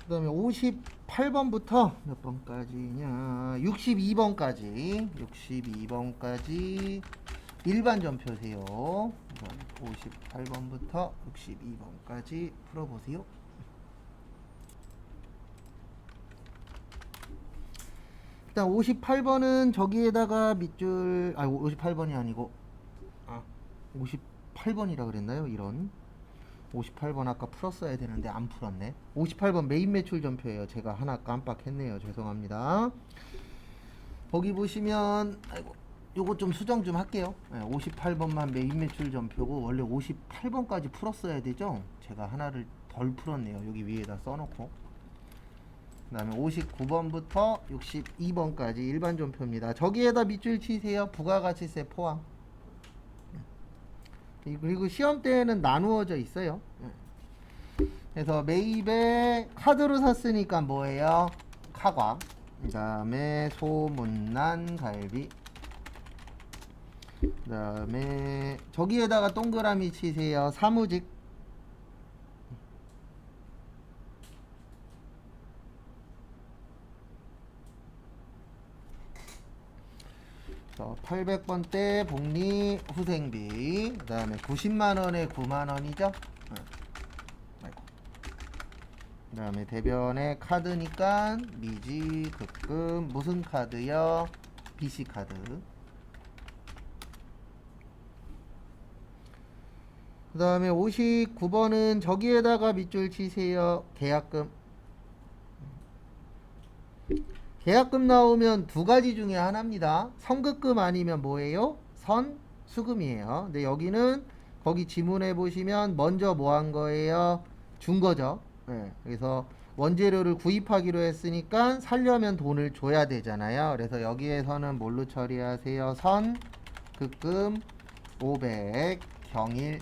그 다음에 58번부터 몇 번까지냐, 62번까지 62번까지 일반 전표세요. 58번부터 62번까지 풀어보세요. 일단 58번은 저기에다가 밑줄, 58번이 아니고 58번이라 그랬나요? 이런 58번 아까 풀었어야 되는데 안 풀었네. 58번 메인 매출 전표예요. 제가 하나 깜빡했네요. 죄송합니다. 거기 보시면 요거 좀 수정 좀 할게요. 58번만 메인 매출 전표고 원래 58번까지 풀었어야 되죠. 제가 하나를 덜 풀었네요. 여기 위에다 써놓고. 그 다음에 59번부터 62번까지 일반 전표입니다. 저기에다 밑줄 치세요. 부가가치세 포함. 그리고 시험 때에는 나누어져 있어요. 그래서 매입에 카드로 샀으니까 뭐예요? 카과. 그 다음에 소문난 갈비. 그 다음에 저기에다가 동그라미 치세요. 사무직. 800번대 복리 후생비. 그 다음에 90만원에 9만원이죠. 그 다음에 대변에 카드니까 미지, 급금, 무슨 카드요? BC카드. 그 다음에 59번은 저기에다가 밑줄 치세요. 계약금. 계약금 나오면 두 가지 중에 하나입니다. 선급금 아니면 뭐예요? 선수금이에요. 근데 여기는 거기 지문에 보시면 먼저 뭐 한 거예요? 준 거죠. 네, 그래서 원재료를 구입하기로 했으니까 살려면 돈을 줘야 되잖아요. 그래서 여기에서는 뭘로 처리하세요? 선급금 500 경일.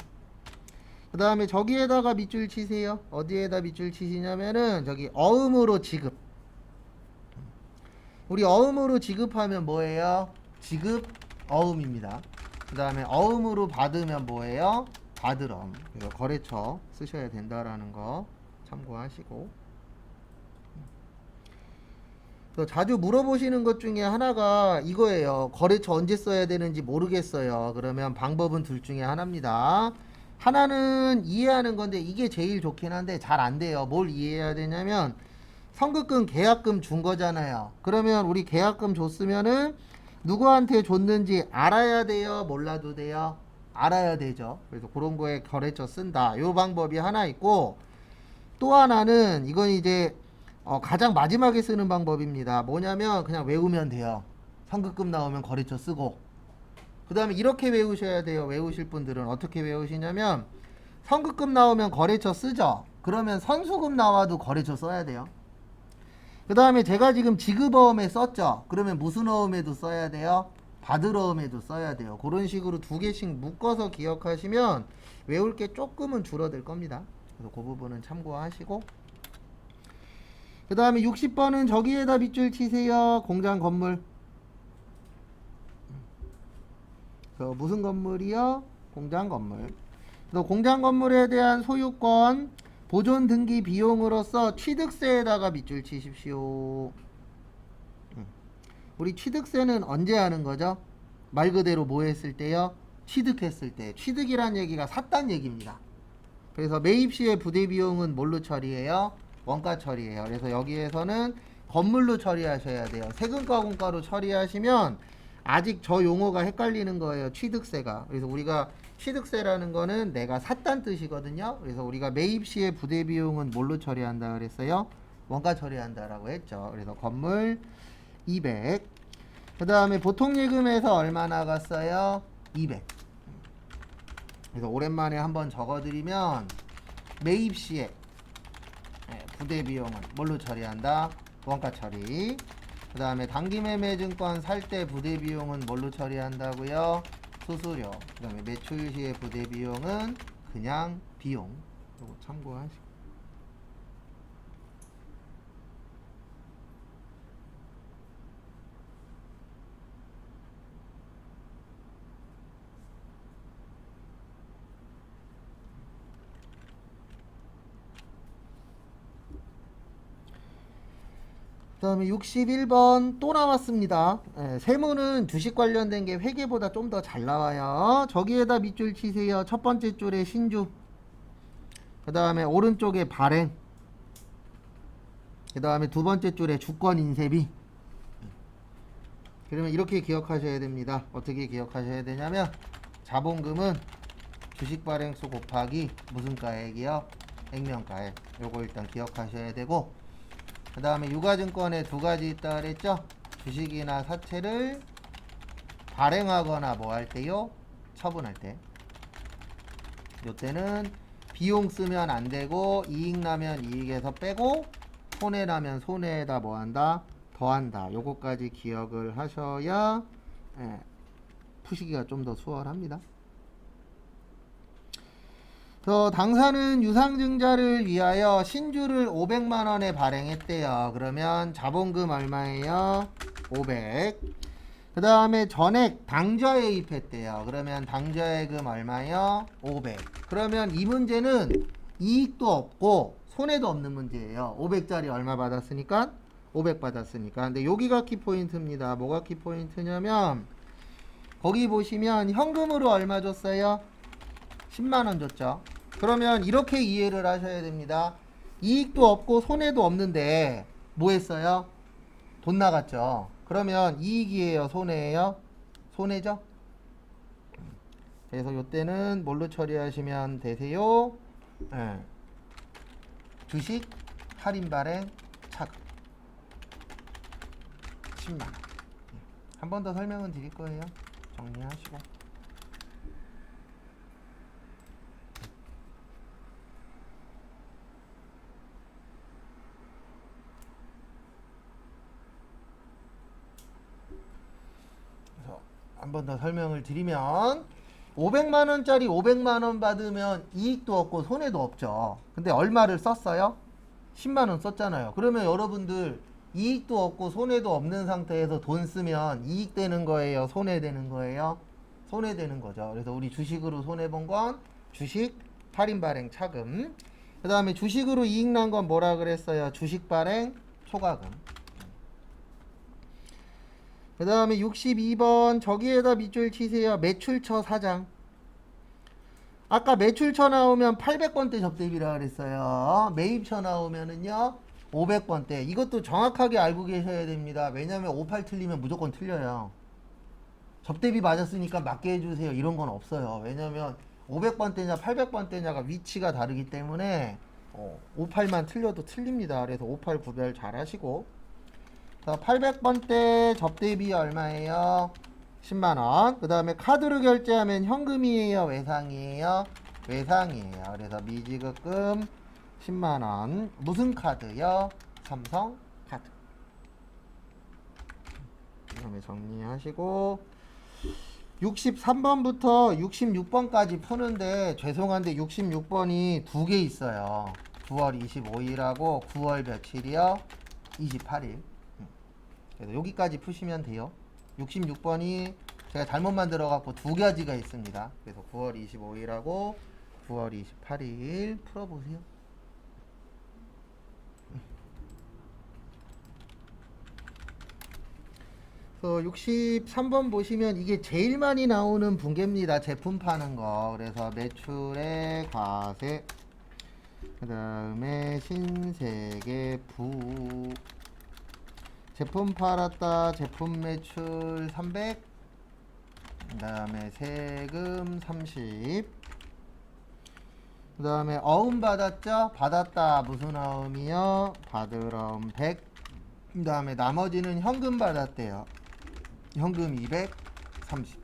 그 다음에 저기에다가 밑줄 치세요. 어디에다 밑줄 치시냐면은 저기 어음으로 지급. 우리 어음으로 지급하면 뭐예요? 지급 어음입니다. 그 다음에 어음으로 받으면 뭐예요? 받을엄. 그래서 거래처 쓰셔야 된다라는 거 참고하시고. 또 자주 물어보시는 것 중에 하나가 이거예요. 거래처 언제 써야 되는지 모르겠어요. 그러면 방법은 둘 중에 하나입니다. 하나는 이해하는 건데 이게 제일 좋긴 한데 잘 안 돼요. 뭘 이해해야 되냐면 선급금 계약금 준 거잖아요. 그러면 우리 계약금 줬으면은 누구한테 줬는지 알아야 돼요? 몰라도 돼요? 알아야 되죠. 그래서 그런 거에 거래처 쓴다. 요 방법이 하나 있고, 또 하나는 이건 이제 가장 마지막에 쓰는 방법입니다. 뭐냐면 그냥 외우면 돼요. 선급금 나오면 거래처 쓰고. 그 다음에 이렇게 외우셔야 돼요. 외우실 분들은 어떻게 외우시냐면 선급금 나오면 거래처 쓰죠. 그러면 선수금 나와도 거래처 써야 돼요. 그 다음에 제가 지금 지급어음에 썼죠. 그러면 무슨 어음에도 써야 돼요? 받을 어음에도 써야 돼요. 그런 식으로 두 개씩 묶어서 기억하시면 외울 게 조금은 줄어들 겁니다. 그래서 그 부분은 참고하시고, 그 다음에 60번은 저기에다 밑줄 치세요. 공장 건물. 무슨 건물이요? 공장 건물. 그래서 공장 건물에 대한 소유권 보존 등기 비용으로서 취득세에다가 밑줄 치십시오. 우리 취득세는 언제 하는 거죠? 말 그대로 뭐 했을 때요? 취득했을 때. 취득이란 얘기가 샀단 얘기입니다. 그래서 매입 시의 부대 비용은 뭘로 처리해요? 원가 처리해요. 그래서 여기에서는 건물로 처리하셔야 돼요. 세금과 공가로 처리하시면 아직 저 용어가 헷갈리는 거예요. 취득세가. 그래서 우리가 취득세라는 거는 내가 샀단 뜻이거든요. 그래서 우리가 매입 시의 부대 비용은 뭘로 처리한다 그랬어요? 원가 처리한다라고 했죠. 그래서 건물 200. 그 다음에 보통 예금에서 얼마 나갔어요? 200. 그래서 오랜만에 한번 적어드리면 매입 시에 부대 비용은 뭘로 처리한다? 원가 처리. 그 다음에 단기매매증권 살 때 부대 비용은 뭘로 처리한다고요? 수수료. 그 다음에 매출 시의 부대 비용은 그냥 비용. 이거 참고하시고. 그다음에 61번 또 나왔습니다. 예, 세무는 주식 관련된 게 회계보다 좀 더 잘 나와요. 저기에다 밑줄 치세요. 첫 번째 줄에 신주, 그다음에 오른쪽에 발행, 그다음에 두 번째 줄에 주권 인쇄비. 그러면 이렇게 기억하셔야 됩니다. 어떻게 기억하셔야 되냐면 자본금은 주식 발행수 곱하기 무슨 가액이요? 액면가액. 요거 일단 기억하셔야 되고, 그 다음에 유가증권에 두 가지 있다 그랬죠? 주식이나 사채를 발행하거나 뭐 할 때요? 처분할 때. 요때는 비용 쓰면 안 되고, 이익 나면 이익에서 빼고, 손해 나면 손해에다 뭐 한다? 더한다. 요거까지 기억을 하셔야 푸시기가 좀 더 수월합니다. 당사는 유상증자를 위하여 신주를 500만원에 발행했대요. 그러면 자본금 얼마예요? 500. 그 다음에 전액 당좌해입했대요. 그러면 당좌해금 얼마요? 500. 그러면 이 문제는 이익도 없고 손해도 없는 문제예요. 500짜리 얼마 받았으니까? 500 받았으니까. 근데 여기가 키포인트입니다. 뭐가 키포인트냐면 거기 보시면 현금으로 얼마 줬어요? 10만원 줬죠. 그러면 이렇게 이해를 하셔야 됩니다. 이익도 없고 손해도 없는데 뭐 했어요? 돈 나갔죠. 그러면 이익이에요? 손해예요? 손해죠? 그래서 이때는 뭘로 처리하시면 되세요? 주식 할인 발행 차금 10만원. 한 번 더 설명은 드릴 거예요. 정리하시고. 한 번 더 설명을 드리면 500만원짜리 500만원 받으면 이익도 없고 손해도 없죠. 근데 얼마를 썼어요? 10만원 썼잖아요. 그러면 여러분들 이익도 없고 손해도 없는 상태에서 돈 쓰면 이익 되는 거예요? 손해 되는 거예요? 손해 되는 거죠. 그래서 우리 주식으로 손해 본 건 주식 할인 발행 차금. 그 다음에 주식으로 이익 난 건 뭐라 그랬어요? 주식 발행 초과금. 그 다음에 62번 저기에다 밑줄 치세요. 매출처 사장. 아까 매출처 나오면 800번대 접대비라 그랬어요. 매입처 나오면은요 500번대. 이것도 정확하게 알고 계셔야 됩니다. 왜냐면 58 틀리면 무조건 틀려요. 접대비 맞았으니까 맞게 해주세요 이런 건 없어요. 왜냐면 500번대냐 800번대냐가 위치가 다르기 때문에 58만 틀려도 틀립니다. 그래서 58 구별 잘 하시고, 800번대 접대비 얼마예요? 10만원. 그 다음에 카드로 결제하면 현금이에요? 외상이에요? 외상이에요. 그래서 미지급금 10만원. 무슨 카드요? 삼성 카드. 그 다음에 정리하시고 63번부터 66번까지 푸는데 죄송한데 66번이 두 개 있어요. 9월 25일하고 9월 며칠이요? 28일. 그래서 여기까지 푸시면 돼요. 66번이 제가 잘못 만들어 갖고 두 가지가 있습니다. 그래서 9월 25일하고 9월 28일 풀어보세요. 그래서 63번 보시면 이게 제일 많이 나오는 분계입니다. 제품 파는 거. 그래서 매출의 과세, 그 다음에 신세계 부, 제품 팔았다 제품 매출 300, 그 다음에 세금 30, 그 다음에 어음 받았죠? 받았다 무슨 어음이요? 받으럼 100, 그 다음에 나머지는 현금 받았대요. 현금 230.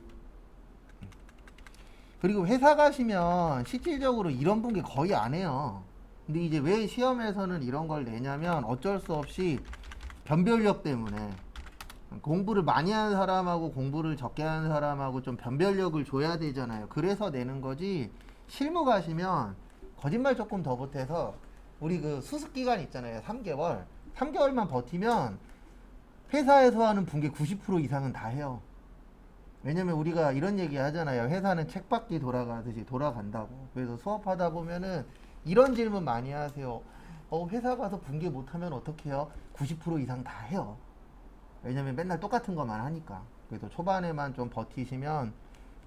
그리고 회사 가시면 실질적으로 이런 분계 거의 안 해요. 근데 이제 왜 시험에서는 이런 걸 내냐면 어쩔 수 없이 변별력 때문에 공부를 많이 하는 사람하고 공부를 적게 하는 사람하고 좀 변별력을 줘야 되잖아요. 그래서 내는 거지, 실무 가시면 거짓말 조금 더 보태서 우리 그 수습 기간 있잖아요. 3개월. 3개월만 버티면 회사에서 하는 분계 90% 이상은 다 해요. 왜냐면 우리가 이런 얘기 하잖아요. 회사는 책받기 돌아가듯이 돌아간다고. 그래서 수업하다 보면은 이런 질문 많이 하세요. 회사 가서 분개 못하면 어떡해요? 90% 이상 다 해요. 왜냐면 맨날 똑같은 것만 하니까. 그래서 초반에만 좀 버티시면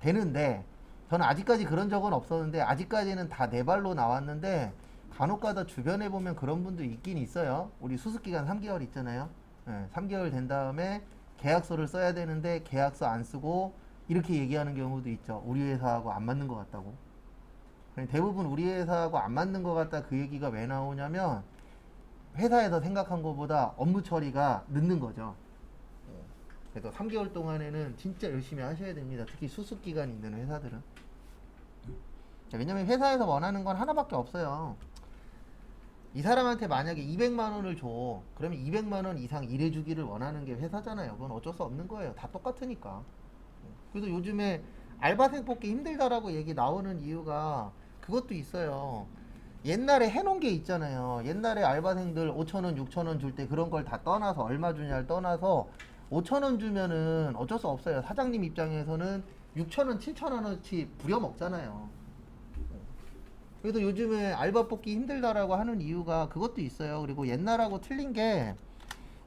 되는데, 저는 아직까지 그런 적은 없었는데, 아직까지는 다 네 발로 나왔는데, 간혹가다 주변에 보면 그런 분도 있긴 있어요. 우리 수습기간 3개월 있잖아요. 3개월 된 다음에 계약서를 써야 되는데 계약서 안 쓰고 이렇게 얘기하는 경우도 있죠. 우리 회사하고 안 맞는 것 같다고. 대부분 우리 회사하고 안 맞는 것 같다, 그 얘기가 왜 나오냐면 회사에서 생각한 것보다 업무 처리가 늦는 거죠. 그래서 3개월 동안에는 진짜 열심히 하셔야 됩니다. 특히 수습기간이 있는 회사들은. 왜냐면 회사에서 원하는 건 하나밖에 없어요. 이 사람한테 만약에 200만 원을 줘. 그러면 200만 원 이상 일해주기를 원하는 게 회사잖아요. 그건 어쩔 수 없는 거예요. 다 똑같으니까. 그래서 요즘에 알바생 뽑기 힘들다라고 얘기 나오는 이유가 그것도 있어요. 옛날에 해놓은 게 있잖아요. 옛날에 알바생들 5천원, 6천원 줄 때 그런 걸 다 떠나서, 얼마 주냐를 떠나서 5천원 주면은 어쩔 수 없어요. 사장님 입장에서는 6천원, 7천원어치 부려먹잖아요. 그래도 요즘에 알바 뽑기 힘들다라고 하는 이유가 그것도 있어요. 그리고 옛날하고 틀린 게,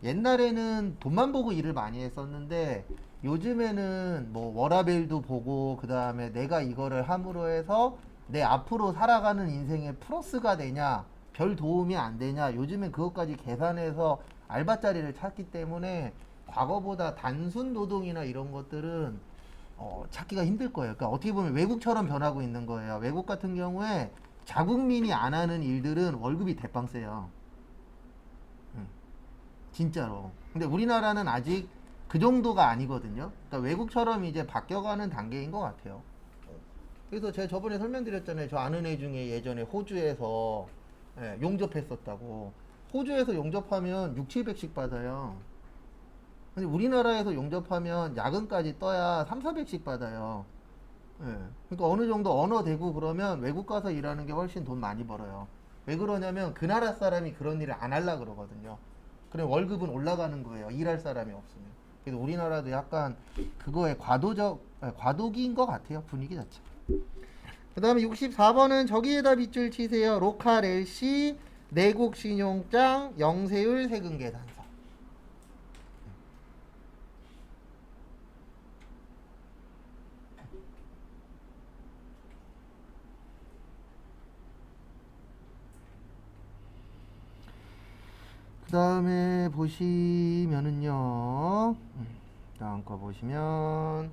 옛날에는 돈만 보고 일을 많이 했었는데 요즘에는 뭐 워라밸도 보고, 그 다음에 내가 이거를 함으로 해서 내 앞으로 살아가는 인생에 플러스가 되냐, 별 도움이 안 되냐, 요즘엔 그것까지 계산해서 알바자리를 찾기 때문에 과거보다 단순 노동이나 이런 것들은 찾기가 힘들 거예요. 그러니까 어떻게 보면 외국처럼 변하고 있는 거예요. 외국 같은 경우에 자국민이 안 하는 일들은 월급이 대빵 세요. 진짜로. 근데 우리나라는 아직 그 정도가 아니거든요. 그러니까 외국처럼 이제 바뀌어가는 단계인 것 같아요. 그래서 제가 저번에 설명드렸잖아요. 저 아는 애 중에 예전에 호주에서 용접했었다고. 호주에서 용접하면 6, 700씩 받아요. 근데 우리나라에서 용접하면 야근까지 떠야 3, 400씩 받아요. 그러니까 어느 정도 언어 되고 그러면 외국 가서 일하는 게 훨씬 돈 많이 벌어요. 왜 그러냐면 그 나라 사람이 그런 일을 안 하려 그러거든요. 그럼 월급은 올라가는 거예요. 일할 사람이 없으면. 그래서 우리나라도 약간 그거에 과도기인 것 같아요. 분위기 자체. 그 다음에 64번은 저기에다 밑줄 치세요. 로컬 LC, 내국 신용장, 영세율 세금 계산서. 그 다음에 보시면은요, 다음 거 보시면,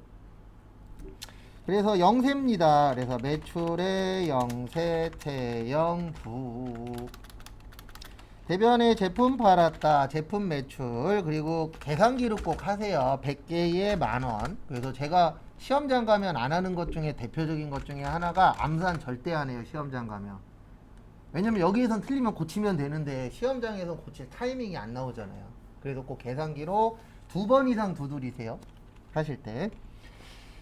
그래서 영세입니다. 그래서 매출의 영세, 태영, 부. 대변에 제품 팔았다, 제품 매출, 그리고 계산기록 꼭 하세요. 100개에 만원. 그래서 제가 시험장 가면 안 하는 것 중에 대표적인 것 중에 하나가 암산 절대 안 해요. 시험장 가면. 왜냐면 여기에선 틀리면 고치면 되는데 시험장에서 고칠 타이밍이 안 나오잖아요. 그래서 꼭 계산기로 2번 이상 두드리세요. 하실 때.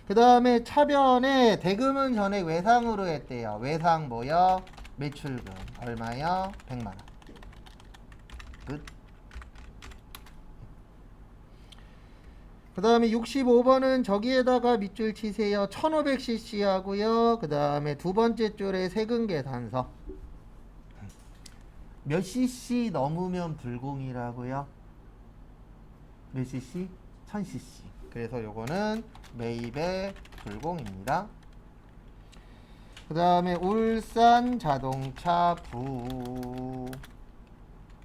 그 다음에 차변에 대금은 전액 외상으로 했대요. 외상 뭐요? 매출금 얼마요? 100만원. 끝. 그 다음에 65번은 저기에다가 밑줄 치세요. 1500cc 하고요. 그 다음에 두 번째 줄에 세금 계산서. 몇 cc 넘으면 불공이라고요? 몇 cc? 1000cc. 그래서 요거는 매입의 불공입니다. 그 다음에 울산 자동차 부.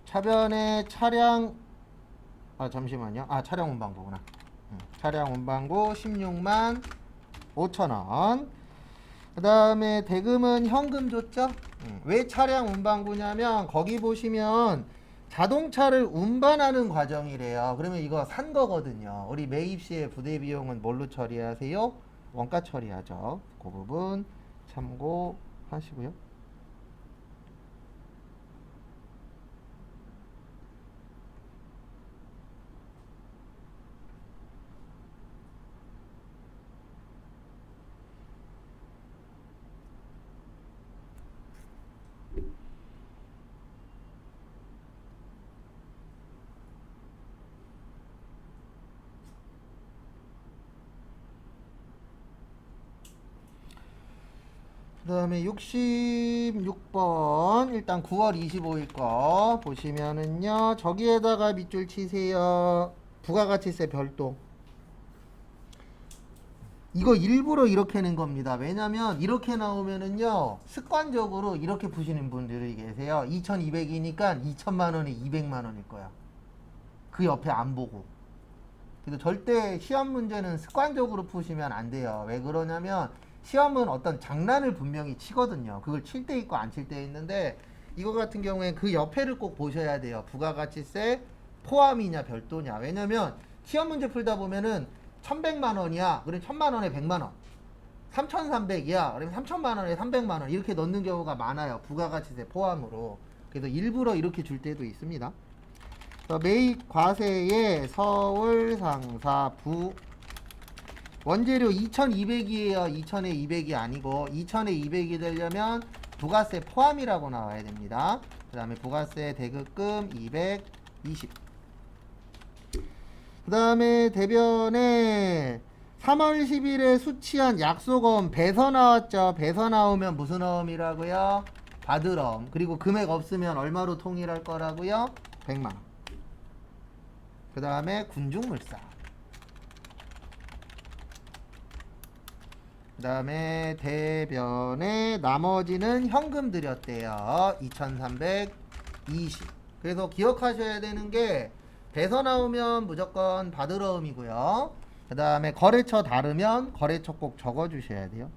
차변에 차량, 잠시만요. 차량 운반구구나. 차량 운반구 16만 5천원. 그 다음에 대금은 현금 줬죠. 왜 차량 운반구냐면 거기 보시면 자동차를 운반하는 과정이래요. 그러면 이거 산 거거든요. 우리 매입 시에 부대 비용은 뭘로 처리하세요? 원가 처리하죠. 그 부분 참고하시고요. 그 다음에 66번 일단 9월 25일 거 보시면은요 저기에다가 밑줄 치세요. 부가가치세 별도. 이거 일부러 이렇게 낸 겁니다. 왜냐면 이렇게 나오면은요 습관적으로 이렇게 푸시는 분들이 계세요. 2200이니까 2000만원에 200만원일 거야. 그 옆에 안 보고. 그래서 절대 시험 문제는 습관적으로 푸시면 안 돼요. 왜 그러냐면 시험은 어떤 장난을 분명히 치거든요. 그걸 칠 때 있고 안 칠 때 있는데 이거 같은 경우에 그 옆에를 꼭 보셔야 돼요. 부가가치세 포함이냐 별도냐. 왜냐면 시험 문제 풀다 보면은 1100만 원이야. 그럼 1000만 원에 100만 원. 3300이야. 그러면 3000만 원에 300만 원. 이렇게 넣는 경우가 많아요. 부가가치세 포함으로. 그래서 일부러 이렇게 줄 때도 있습니다. 매입 과세의 서울 상사 부 원재료 2200이에요. 2000에 200이 아니고 2000에 200이 되려면 부가세 포함이라고 나와야 됩니다. 그 다음에 부가세 대급금 220. 그 다음에 대변에 3월 10일에 수취한 약속어음 배서 나왔죠. 배서 나오면 무슨 어음이라고요? 받을 어음. 그리고 금액 없으면 얼마로 통일할 거라고요? 100만원. 그 다음에 군중물사. 그 다음에 대변에 나머지는 현금 드렸대요. 2320. 그래서 기억하셔야 되는 게 배서 나오면 무조건 받을 어음이고요. 그 다음에 거래처 다르면 거래처 꼭 적어 주셔야 돼요.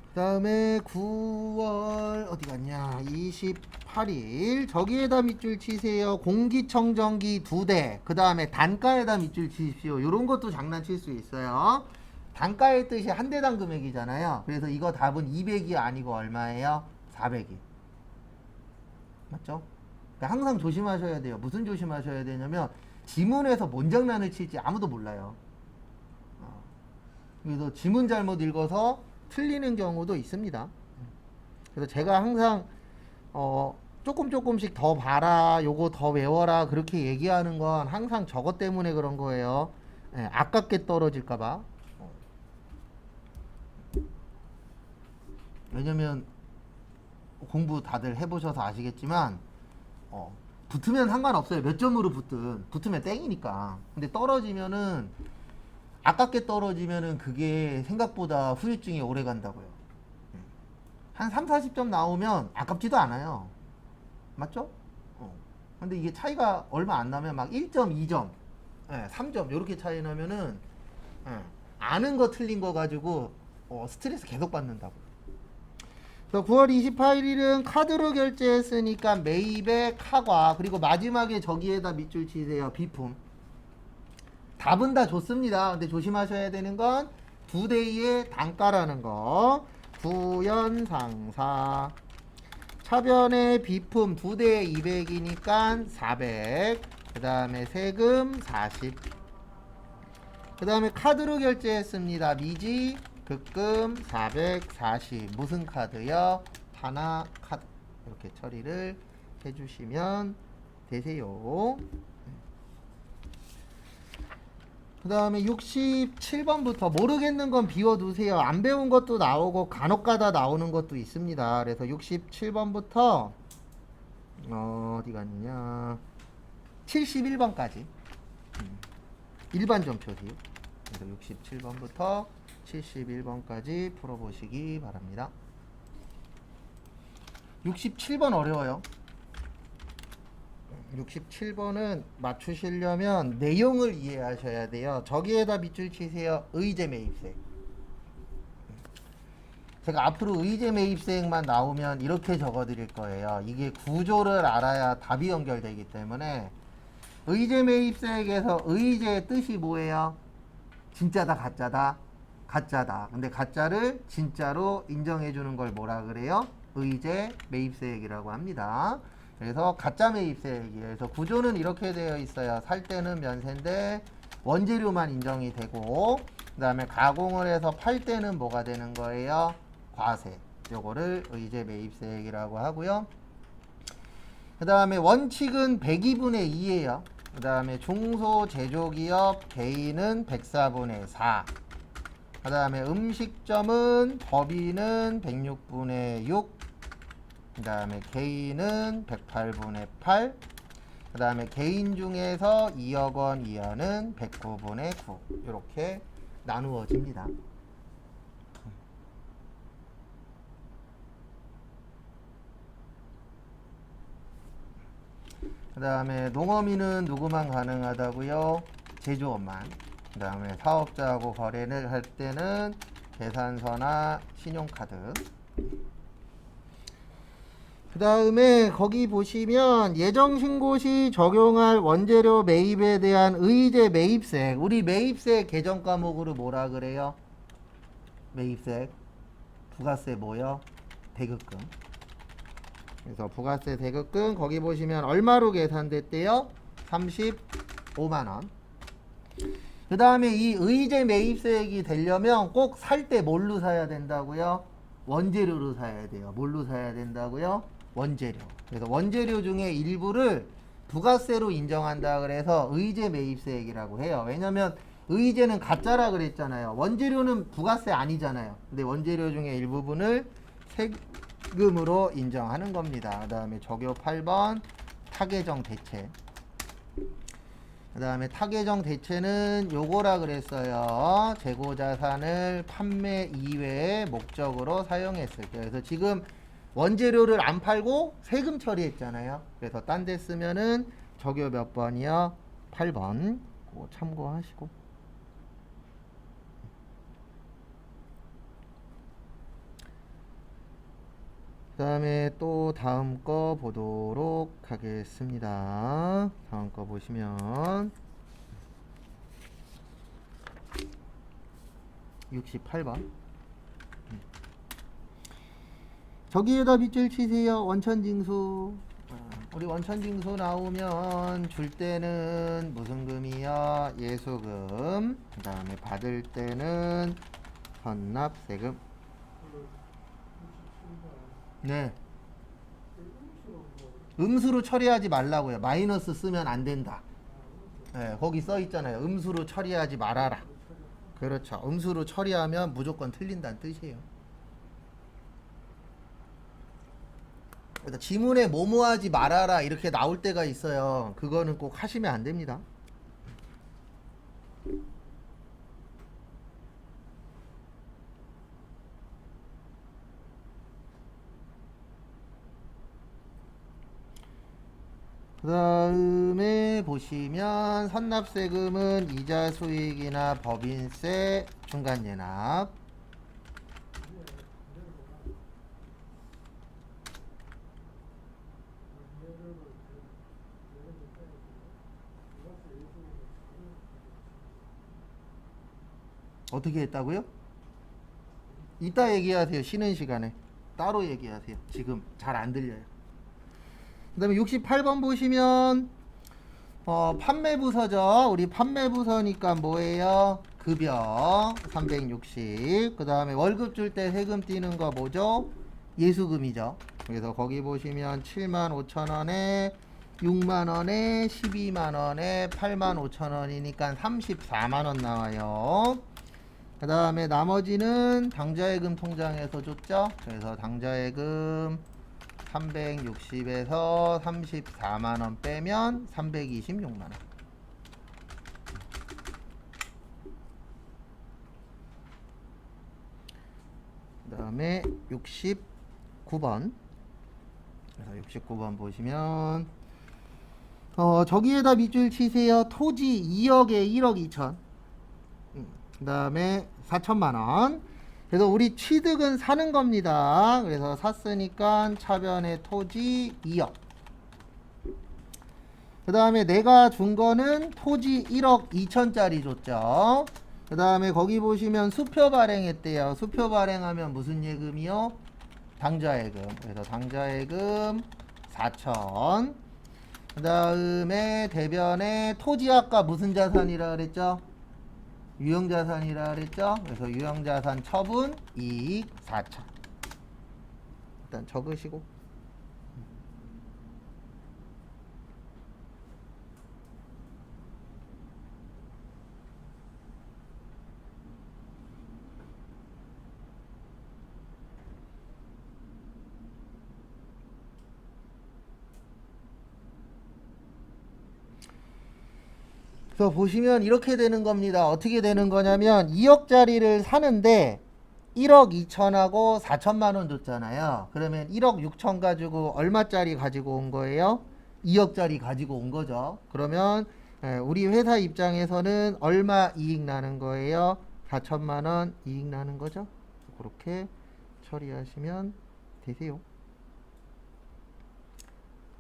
그 다음에 9월 어디 갔냐 28일 저기에다 밑줄 치세요. 공기청정기 2대. 그 다음에 단가에다 밑줄 치십시오. 요런 것도 장난칠 수 있어요. 단가의 뜻이 한 대당 금액이잖아요. 그래서 이거 답은 200이 아니고 얼마예요? 400이. 맞죠? 그러니까 항상 조심하셔야 돼요. 무슨 조심하셔야 되냐면 지문에서 뭔 장난을 칠지 아무도 몰라요. 그래서 지문 잘못 읽어서 틀리는 경우도 있습니다. 그래서 제가 항상 조금씩 더 봐라, 요거 더 외워라 그렇게 얘기하는 건 항상 저것 때문에 그런 거예요. 예, 아깝게 떨어질까봐. 왜냐면 공부 다들 해보셔서 아시겠지만 붙으면 상관없어요. 몇 점으로 붙으면 땡이니까. 근데 떨어지면은 아깝게 떨어지면은 그게 생각보다 후유증이 오래 간다고요. 한 3, 40점 나오면 아깝지도 않아요. 맞죠? 근데 이게 차이가 얼마 안 나면 막 1점, 2점, 3점 이렇게 차이 나면은 아는 거 틀린 거 가지고 스트레스 계속 받는다고. 그래서 9월 28일은 카드로 결제했으니까 매입의 카과 그리고 마지막에 저기에다 밑줄 치세요. 비품. 답은 다 좋습니다. 근데 조심하셔야 되는 건 2대의 단가라는 거. 구연상사. 차변의 비품 2대에 200이니까 400. 그 다음에 세금 40. 그 다음에 카드로 결제했습니다. 미지 급금 440. 무슨 카드요? 하나 카드. 이렇게 처리를 해주시면 되세요. 그 다음에 67번부터 모르겠는 건 비워두세요. 안 배운 것도 나오고 간혹가다 나오는 것도 있습니다. 그래서 67번부터 어디 갔냐 71번까지 일반 점표지. 그래서 67번부터 71번까지 풀어보시기 바랍니다. 67번 어려워요. 67번은 맞추시려면 내용을 이해하셔야 돼요. 저기에다 밑줄 치세요. 의제 매입세. 제가 앞으로 의제 매입세액만 나오면 이렇게 적어 드릴 거예요. 이게 구조를 알아야 답이 연결되기 때문에 의제 매입세액에서 의제의 뜻이 뭐예요? 진짜다 가짜다? 가짜다. 근데 가짜를 진짜로 인정해 주는 걸 뭐라 그래요? 의제 매입세액이라고 합니다. 그래서 가짜 매입세액이에요. 그래서 구조는 이렇게 되어 있어요. 살 때는 면세인데 원재료만 인정이 되고, 그 다음에 가공을 해서 팔 때는 뭐가 되는 거예요? 과세. 요거를 의제 매입세액이라고 하고요. 그 다음에 원칙은 102분의 2예요. 그 다음에 중소제조기업 개인은 104분의 4. 그 다음에 음식점은 법인은 106분의 6. 그 다음에 개인은 108분의 8. 그 다음에 개인 중에서 2억 원 이하는 109분의 9. 이렇게 나누어집니다. 그 다음에 농어민은 누구만 가능하다고요? 제조업만. 그 다음에 사업자하고 거래를 할 때는 계산서나 신용카드. 그 다음에 거기 보시면 예정신고 시 적용할 원재료 매입에 대한 의제 매입세액. 우리 매입세 개정 과목으로 뭐라 그래요? 매입세 부가세 뭐요? 대급금. 그래서 부가세 대급금 거기 보시면 얼마로 계산됐대요? 35만원. 그 다음에 이 의제 매입세액이 되려면 꼭 살 때 뭘로 사야 된다고요? 원재료로 사야 돼요. 뭘로 사야 된다고요? 원재료. 그래서 원재료 중에 일부를 부가세로 인정한다 그래서 의제 매입세액이라고 해요. 왜냐면 의제는 가짜라 그랬잖아요. 원재료는 부가세 아니잖아요. 근데 원재료 중에 일부분을 세금으로 인정하는 겁니다. 그 다음에 적요 8번 타개정 대체. 그 다음에 타개정 대체는 요거라 그랬어요. 재고자산을 판매 이외의 목적으로 사용했을 때. 그래서 지금 원재료를 안 팔고 세금 처리했잖아요. 그래서 딴 데 쓰면은 적요 몇 번이요? 8번. 그거 참고하시고. 그 다음에 또 다음 거 보도록 하겠습니다. 다음 거 보시면 68번. 저기에다 밑줄 치세요. 원천징수. 우리 원천징수 나오면 줄 때는 무슨 금이요? 예수금. 그 다음에 받을 때는 헌납세금. 네. 음수로 처리하지 말라고요. 마이너스 쓰면 안 된다. 네, 거기 써 있잖아요. 음수로 처리하지 말아라. 그렇죠. 음수로 처리하면 무조건 틀린다는 뜻이에요. 그래서 지문에 뭐뭐 하지 말아라 이렇게 나올 때가 있어요. 그거는 꼭 하시면 안 됩니다. 그 다음에 보시면 선납세금은 이자 수익이나 법인세, 중간예납. 어떻게 했다고요? 이따 얘기하세요. 쉬는 시간에 따로 얘기하세요. 지금 잘 안 들려요. 그 다음에 68번 보시면 판매부서죠. 우리 판매부서니까 뭐예요? 급여 360. 그 다음에 월급 줄 때 세금 띄는 거 뭐죠? 예수금이죠. 그래서 거기 보시면 75,000원에 6만원에 12만원에 85,000원이니까 34만원 나와요. 그 다음에 나머지는 당좌예금 통장에서 줬죠. 그래서 당좌예금 360에서 34만원 빼면 326만원. 그 다음에 69번. 그래서 69번 보시면 저기에다 밑줄 치세요. 토지 2억에 1억 2천. 그 다음에 4천만원. 그래서 우리 취득은 사는 겁니다. 그래서 샀으니까 차변의 토지 2억. 그 다음에 내가 준 거는 토지 1억 2천짜리 줬죠. 그 다음에 거기 보시면 수표 발행했대요. 수표 발행하면 무슨 예금이요? 당좌예금. 그래서 당좌예금 4천. 그 다음에 대변에 토지 아까 무슨 자산이라 그랬죠? 유형자산이라 그랬죠? 그래서 유형자산 처분 이익 4천. 일단 적으시고. 그래서 보시면 이렇게 되는 겁니다. 어떻게 되는 거냐면 2억짜리를 사는데 1억 2천하고 4천만 원 줬잖아요. 그러면 1억 6천 가지고 얼마짜리 가지고 온 거예요? 2억짜리 가지고 온 거죠. 그러면 우리 회사 입장에서는 얼마 이익 나는 거예요? 4천만 원 이익 나는 거죠. 그렇게 처리하시면 되세요.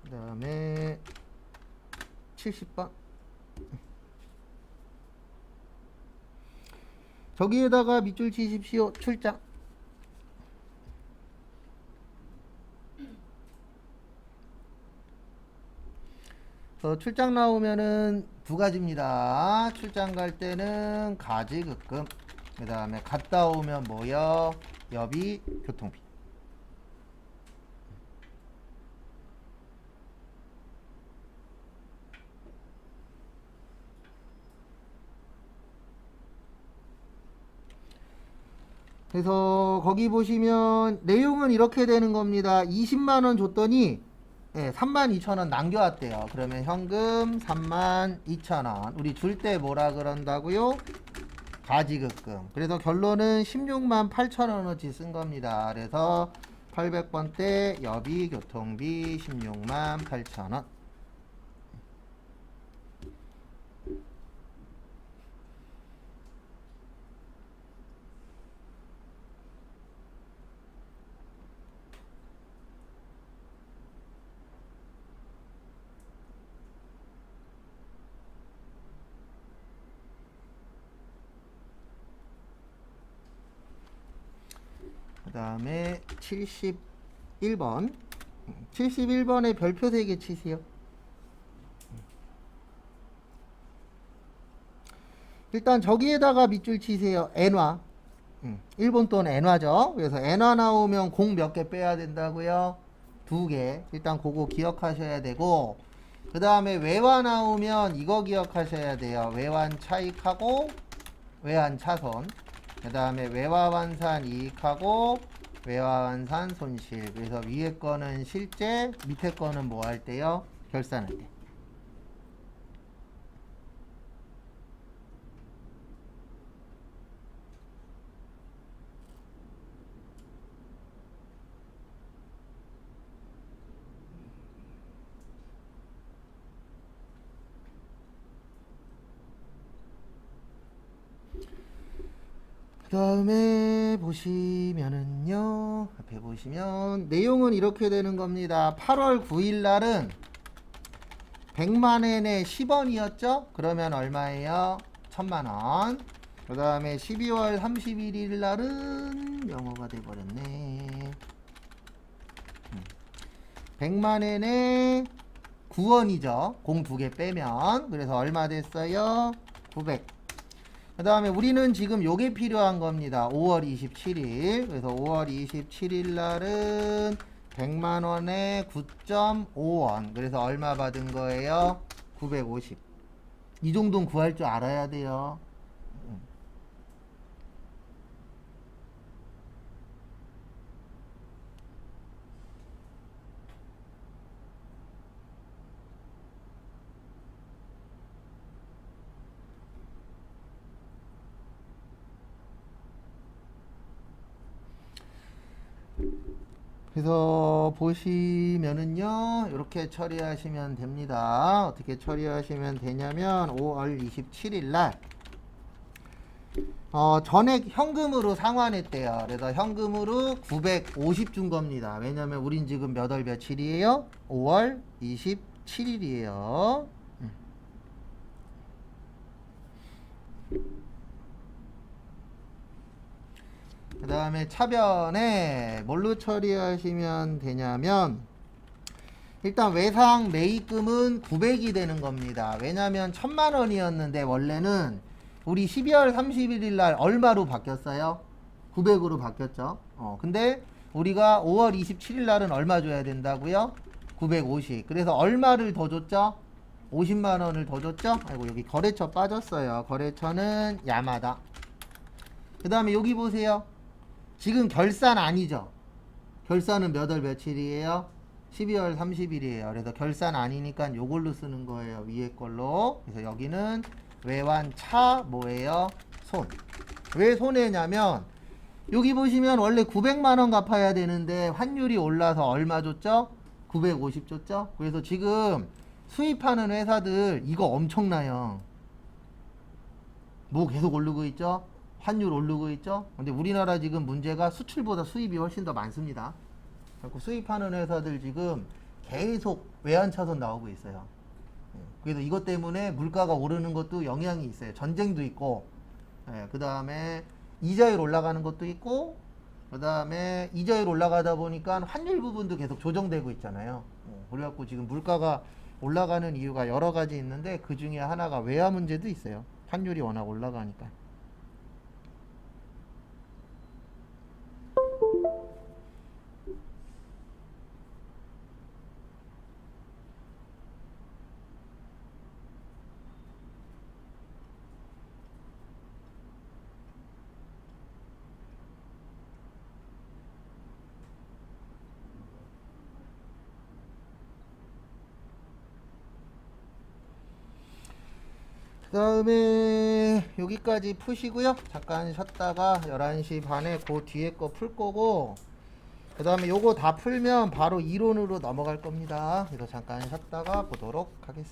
그 다음에 70번. 저기에다가 밑줄 치십시오. 출장. 출장 나오면은 두 가지입니다. 출장 갈 때는 가지급금. 그 다음에 갔다 오면 뭐요? 여비, 교통비. 그래서 거기 보시면 내용은 이렇게 되는 겁니다. 20만원 줬더니 32,000원 남겨왔대요. 그러면 현금 32,000원. 우리 줄 때 뭐라 그런다고요? 가지급금. 그래서 결론은 16만 8천원어치 쓴 겁니다. 그래서 800번 때 여비 교통비 16만 8천원. 그 다음에 71번. 71번에 별표 3개 치세요. 일단 저기에다가 밑줄 치세요. 엔화. 일본 돈 엔화죠. 그래서 엔화 나오면 공 몇 개 빼야 된다고요? 2개. 일단 그거 기억하셔야 되고, 그 다음에 외화 나오면 이거 기억하셔야 돼요. 외환 차익하고 외환 차손. 그 다음에 외화 환산 이익하고 외화 환산 손실. 그래서 위에 거는 실제, 밑에 거는 뭐 할 때요? 결산할 때. 그 다음에 보시면은요, 앞에 보시면 내용은 이렇게 되는 겁니다. 8월 9일 날은 100만엔에 10원이었죠? 그러면 얼마예요? 1000만원. 그 다음에 12월 31일 날은 영어가 돼버렸네. 100만엔에 9원이죠. 공 2개 빼면. 그래서 얼마 됐어요? 900. 그 다음에 우리는 지금 요게 필요한 겁니다. 5월 27일. 그래서 5월 27일 날은 100만원에 9.5원. 그래서 얼마 받은 거예요? 950. 이 정도는 구할 줄 알아야 돼요. 그래서 보시면은요, 이렇게 처리하시면 됩니다. 어떻게 처리하시면 되냐면 5월 27일 날 전액 현금으로 상환했대요. 그래서 현금으로 950 준 겁니다. 왜냐면 우린 지금 몇 월 며칠이에요? 5월 27일이에요. 그 다음에 차변에 뭘로 처리하시면 되냐면, 일단 외상 매입금은 900이 되는 겁니다. 왜냐면 1000만 원이었는데 원래는 우리 12월 31일 날 얼마로 바뀌었어요? 900으로 바뀌었죠. 근데 우리가 5월 27일 날은 얼마 줘야 된다고요? 950. 그래서 얼마를 더 줬죠? 50만 원을 더 줬죠? 아이고 여기 거래처 빠졌어요. 거래처는 야마다. 그 다음에 여기 보세요. 지금 결산 아니죠? 결산은 몇 월 며칠이에요? 12월 30일이에요. 그래서 결산 아니니까 요걸로 쓰는 거예요. 위에 걸로. 그래서 여기는 외환차 뭐예요? 손. 왜 손해냐면 여기 보시면 원래 900만 원 갚아야 되는데 환율이 올라서 얼마 줬죠? 950 줬죠? 그래서 지금 수입하는 회사들 이거 엄청나요. 뭐 계속 오르고 있죠? 환율 오르고 있죠? 근데 우리나라 지금 문제가 수출보다 수입이 훨씬 더 많습니다. 그래서 수입하는 회사들 지금 계속 외환차선 나오고 있어요. 그래서 이것 때문에 물가가 오르는 것도 영향이 있어요. 전쟁도 있고, 그 다음에 이자율 올라가는 것도 있고, 그 다음에 이자율 올라가다 보니까 환율 부분도 계속 조정되고 있잖아요. 그래갖고 지금 물가가 올라가는 이유가 여러 가지 있는데 그 중에 하나가 외화 문제도 있어요. 환율이 워낙 올라가니까. 그 다음에 여기까지 푸시고요. 잠깐 쉬었다가 11시 반에 그 뒤에 거 풀 거고, 그 다음에 요거 다 풀면 바로 이론으로 넘어갈 겁니다. 그래서 잠깐 쉬었다가 보도록 하겠습니다.